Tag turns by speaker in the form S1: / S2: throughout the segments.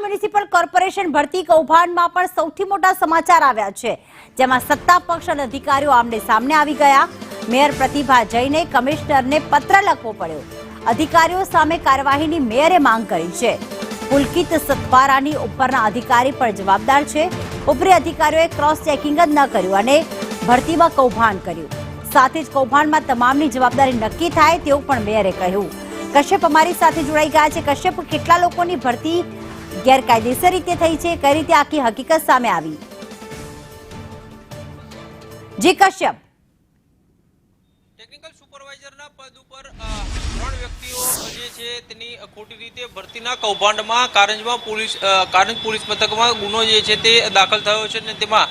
S1: Municipal corporation ભરતી કૌભાંડમાં પણ સૌથી મોટા સમાચાર આવ્યા છે, જેમાં સત્તા પક્ષ અને અધિકારીઓ આમને સામને આવી ગયા। મેયર પ્રતિભા જૈને કમિશનરને પત્ર લખવો પડ્યો। અધિકારીઓ સામે કાર્યવાહીની મેયરે માંગ કરી છે। પુલકિત સતવારાની ઉપરના અધિકારી પણ જવાબદાર છે। ઉપરી અધિકારીઓએ ક્રોસ ચેકિંગ જ ન કર્યું અને ભરતીમાં કૌભાંડ કર્યું। સાથે જ કૌભાંડમાં તમામની જવાબદારી નક્કી થાય તેવું પણ મેયરે કહ્યું। કશ્યપ અમારી સાથે જોડાઈ ગયા છે। કશ્યપ, કેટલા લોકોની ભરતી ગેરકાયદેસર રીતે થઈ છે, કઈ રીતે આખી હકીકત સામે આવી? જી કશ્યપ।
S2: ટેકનિકલ સુપરવાઇઝરના પદ ઉપર 3 વ્યક્તિઓ જે છે તેની ખોટી રીતે ભરતીના કૌભાંડમાં કારંજ પોલીસ મથકમાં ગુનો જે છે તે દાખલ થયો છે અને તેમાં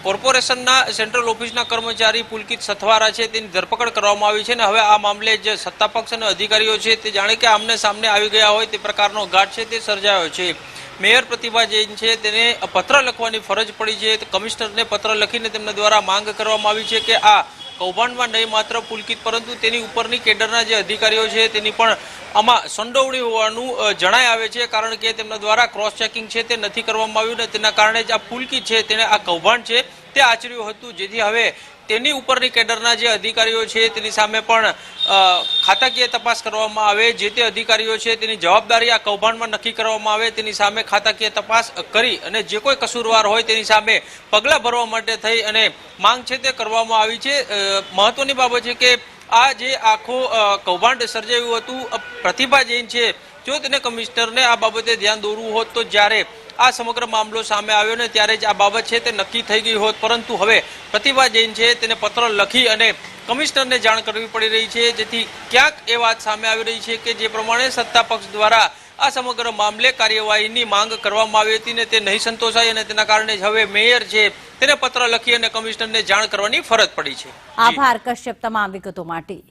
S2: કોર્પોરેશનના સેન્ટ્રલ ઓફિસના કર્મચારી પુલકિત સથવારા છે તેની ધરપકડ કરવામાં આવી છે અને હવે આ મામલે જે સત્તાપક્ષ અને અધિકારીઓ છે તે જાણે કે આમને સામને આવી ગયા હોય તે પ્રકારનો ઘાટ છે તે સર્જાયો છે। મેયર પ્રતિભા જૈન છે તેને પત્ર લખવાની ફરજ પડી છે। કમિશનરને પત્ર લખીને તેમના દ્વારા માંગ કરવામાં આવી છે કે આ કૌભાંડમાં નહીં માત્ર પુલકિત પરંતુ તેની ઉપરની કેડરના જે અધિકારીઓ છે તેની પણ આમાં સંડોવણી હોવાનું જણાય આવે છે, કારણ કે તેમના દ્વારા ક્રોસ ચેકિંગ છે તે નથી કરવામાં આવ્યું ને તેના કારણે જ આ પુલકિત છે તેને આ કૌભાંડ છે તે આચર્યું હતું, જેથી હવે તેની ઉપરની કેડરના જે અધિકારીઓ છે તેની સામે પણ ખાતાકીય તપાસ કરવામાં આવે। જે તે અધિકારીઓ છે તેની જવાબદારી આ કૌભાંડમાં નક્કી કરવામાં આવે, તેની સામે ખાતાકીય તપાસ કરી અને જે કોઈ કસૂરવાર હોય તેની સામે પગલાં ભરવા માટે થઈ અને માંગ છે તે કરવામાં આવી છે। મહત્વની બાબત છે કે આ જે આખો કૌભાંડ સર્જાયું હતું, પ્રતિભા જૈન છે જો તેને કમિશનરને આ બાબતે ધ્યાન દોરવું હોત તો જ્યારે આ સમગ્ર મામલો સામે આવ્યો ને ત્યારે જ આ બાબત છે તે નક્કી થઈ ગઈ હોત, પરંતુ હવે પ્રતિભા જૈન છે તેને પત્ર લખી અને કમિશનરને જાણ કરવી પડી રહી છે, જેથી ક્યાંક એ વાત સામે આવી રહી છે કે જે પ્રમાણે સત્તા પક્ષ દ્વારા આ સમગ્ર મામલે કાર્યવાહીની માંગ કરવામાં આવી હતી ને તે નહીં સંતોષાઈ અને તેના કારણે હવે મેયર છે તેને પત્ર લખી અને કમિશનરને જાણ કરવાની ફરજ પડી છે।
S1: આભાર કશ્યપ તમામ વિગતો માટે।